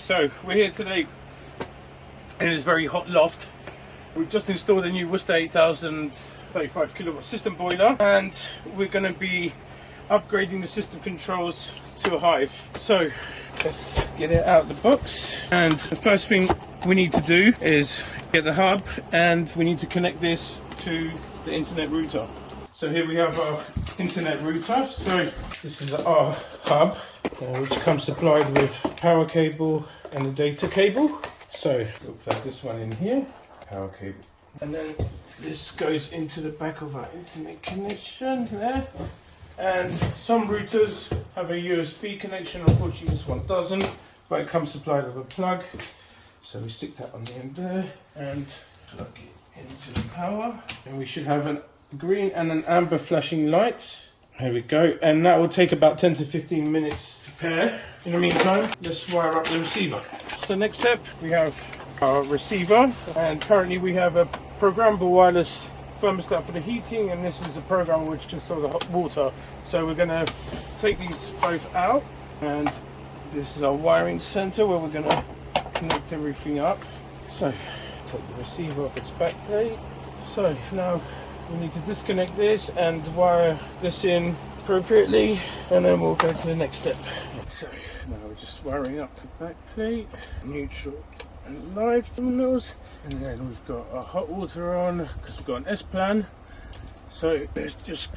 So we're here today in this very hot loft. We've just installed a new Worcester 8000 35 kilowatt system boiler, and we're going to be upgrading the system controls to a Hive. So let's get it out of the box, and the first thing we need to do is get the hub, and we need to connect this to the internet router. So here we have our internet router. So this is our hub, which comes supplied with power cable and a data cable. So we'll plug this one in here, power cable, and then this goes into the back of our internet connection there. And some routers have a USB connection. Unfortunately this one doesn't, but it comes supplied with a plug. So we stick that on the end there and plug it into the power, and we should have a green and an amber flashing light. There we go, and that will take about 10 to 15 minutes to pair. In the meantime, let's wire up the receiver. So next step, we have our receiver, and currently we have a programmable wireless thermostat for the heating, and this is a program which can store the hot water. So we're going to take these both out, and this is our wiring center where we're going to connect everything up. So take the receiver off its back plate. So now we need to disconnect this and wire this in appropriately, and then we'll go to the next step. So now we're just wiring up the back plate, neutral and live terminals, and then we've got our hot water on because we've got an S-plan. So it's just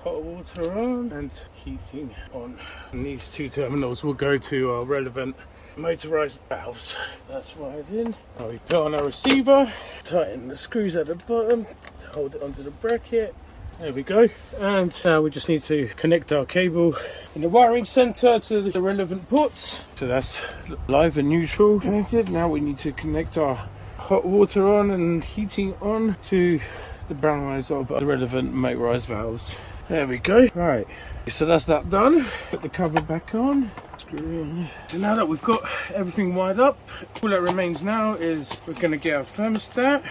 hot water on and heating on, and these two terminals will go to our relevant motorized valves. That's wired in. Now we put on our receiver, tighten the screws at the bottom, hold it onto the bracket. There we go. And now we just need to connect our cable in the wiring center to the relevant ports. So that's live and neutral connected. Now we need to connect our hot water on and heating on to the brown lines of the relevant motorized valves. There we go. Right, so that's that done. Put the cover back on. So now that we've got everything wired up, all that remains now is we're going to get our thermostat,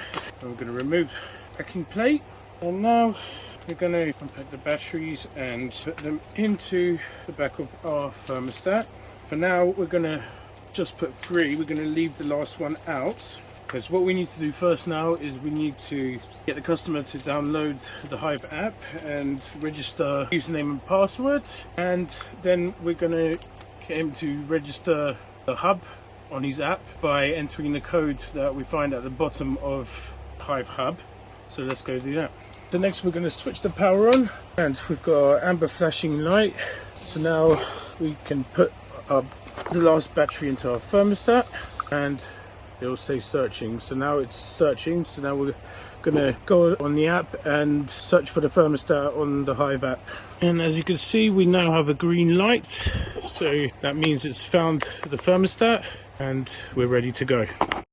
and we're going to remove the backing plate, and now we're going to unpack the batteries and put them into the back of our thermostat. For now we're going to just put 3, we're going to leave the last one out, because what we need to do first now is we need to get the customer to download the Hive app and register username and password, and then we're going to get him to register the hub on his app by entering the code that we find at the bottom of Hive hub. So let's go do that. So next we're going to switch the power on, and we've got our amber flashing light. So now we can put the last battery into our thermostat, and it'll say searching. So now it's searching. So now we're gonna go on the app and search for the thermostat on the Hive app, and as you can see we now have a green light, so that means it's found the thermostat and we're ready to go.